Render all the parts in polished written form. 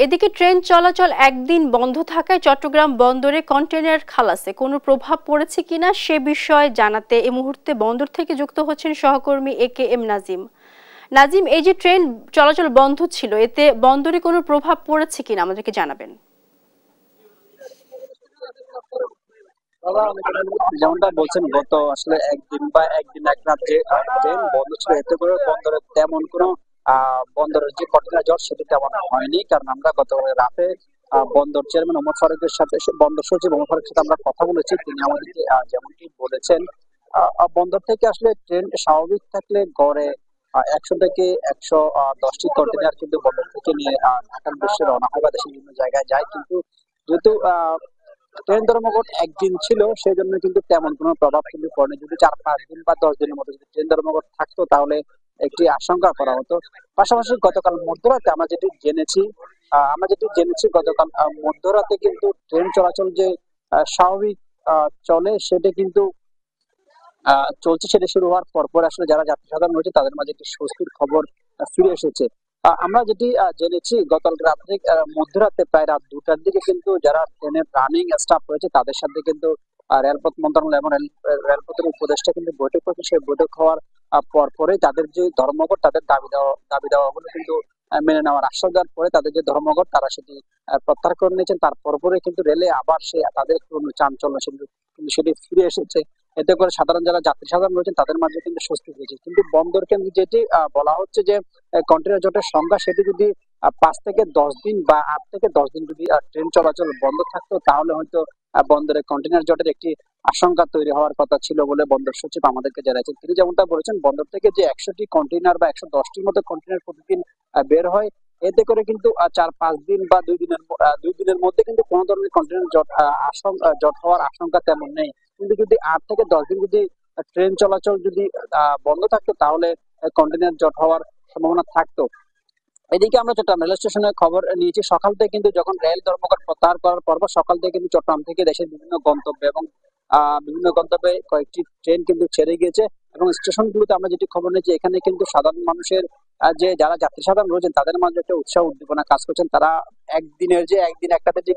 এদিকে ট্রেন চলাচল একদিন বন্ধ থাকায় চট্টগ্রাম বন্দরে কন্টেইনার খালাসে কোনো প্রভাব পড়েছে কিনা সে বিষয়ে জানাতে এই মুহূর্তে বন্দর থেকে যুক্ত হচ্ছেন সহকর্মী AKM নাজিম। নাজিম, এই যে ট্রেন চলাচল বন্ধ ছিল, এতে বন্দরে কোনো প্রভাব পড়েছে কিনা আমাদেরকে জানাবেন। যেমনটা বলছেন, গত আসলে একদিন বা একদিন এক রাত যে ট্রেন বন্ধ ছিল, এতে করে বন্দরে তেমন কোনো বন্দরের যে কন্টেইনার জট সেটি তেমন হয়নি। কারণ আমরা গতকাল রাতে বন্দর চেয়ারম্যান ওমর ফারুকের সাথে, বন্দর সচিব ওমর ফারুকের সাথে আমরা কথা বলেছি। তিনি আমাদেরকে যেমনটি বলেছেন, বন্দর থেকে আসলে ট্রেন স্বাভাবিক থাকলে গড়ে 100 থেকে 110টি কন্টেইনার কিন্তু বন্দর থেকে নিয়ে ঢাকার উদ্দেশ্যে রওনা হয় বা দেশের বিভিন্ন জায়গায় যায়। কিন্তু যেহেতু ট্রেন ধর্মঘট একদিন ছিল, সেই জন্য কিন্তু তেমন কোনো প্রভাব কিন্তু পড়েনি। যদি 4-5 দিন বা 10 দিনের মতো যদি ট্রেন ধর্মঘট থাকতো, তাহলে একটি আশঙ্কা করা হতো। পাশাপাশি গতকাল মধ্যরাতে আমরা যেটি জেনেছি গতকাল মধ্যরাতে কিন্তু ট্রেন চলাচল যে স্বাভাবিক চলে, সেটা কিন্তু চলছে। সেটা শুরু হওয়ার পর আসলে যারা যাত্রী সাধারণ রয়েছে তাদের মাঝে একটি স্বস্তির খবর ফিরে এসেছে। আমরা যেটি জেনেছি, গতকাল রাত্রে মধ্যরাতে প্রায় রাত 2টার দিকে কিন্তু যারা ট্রেনের রানিং স্টাফ রয়েছে তাদের সাথে কিন্তু রেলপথ মন্ত্রণালয় এবং রেলপথের উপদেষ্টা কিন্তু বৈঠক করেছে। সেই বৈঠক হওয়ার পরে তাদের যে ধর্মঘট, তাদের দাবি দেওয়াগুলো কিন্তু মেনে নেওয়ার আশ্বাস দেওয়ার পরে তাদের যে ধর্মঘট তারা সেটি প্রত্যাহার করে নিয়েছেন। তারপরে কিন্তু রেলে আবার তাদের একটু চাঞ্চল্য কিন্তু সেটি ফিরে এসেছে। এতে করে যারা যাত্রী সাধারণ রয়েছেন তাদের মাঝে কিন্তু স্বস্তি হয়েছে। কিন্তু বন্দর কেন্দ্রে যেটি বলা হচ্ছে যে কন্টেইনার জটের সংখ্যা, সেটি যদি 5 থেকে 10 দিন বা 8 থেকে 10 দিন যদি ট্রেন চলাচল বন্ধ থাকতো, তাহলে হয়তো বন্দরে কন্টেইনার জটের একটি আশঙ্কা তৈরি হওয়ার কথা ছিল বলে বন্দর সচিব আমাদেরকে জানিয়েছেন। তিনি যেমনটা বলেছেন, বন্দর থেকে যে 100টি কন্টেইনার বা 110টির মতো কন্টেইনার প্রতিদিন বের হয়, এতে করে কিন্তু 4-5 দিন বা 2 দিনের মধ্যে কিন্তু কোনো ধরনের কন্টেইনার জট হওয়ার আশঙ্কা তেমন নেই। কিন্তু যদি 8 থেকে 10 দিন যদি ট্রেন চলাচল যদি বন্ধ থাকতো, তাহলে কন্টেইনার জট হওয়ার সম্ভাবনা থাকতো। এদিকে আমরা চট্টগ্রাম রেল স্টেশনে খবর নিয়েছি, সকাল থেকে কিন্তু যখন রেল ধর্মঘট প্রত্যাহার করার পর সকাল থেকে কিন্তু চট্টগ্রাম থেকে দেশের বিভিন্ন গন্তব্যে কয়েকটি ট্রেন কিন্তু ছেড়ে গিয়েছে। এবং স্টেশনগুলোতে আমরা যেটি খবর নিয়েছি, এখানে কিন্তু সাধারণ মানুষের যারা যাত্রী সাধারণ রয়েছেন তাদের মাঝে একটা উৎসাহ উদ্দীপনা কাজ করছেন। তারা একদিন একটাতে যে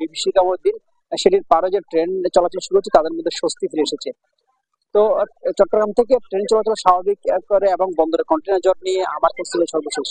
বিভীষিকাময় দিন, সেটির পারে যে ট্রেন চলাচল শুরু হচ্ছে, তাদের মধ্যে স্বস্তি ফিরে এসেছে। তো চট্টগ্রাম থেকে ট্রেন চলাচল স্বাভাবিক করে এবং বন্দরে কন্টেইনার জট নিয়ে আমার কাছে ছিল সর্বশেষ।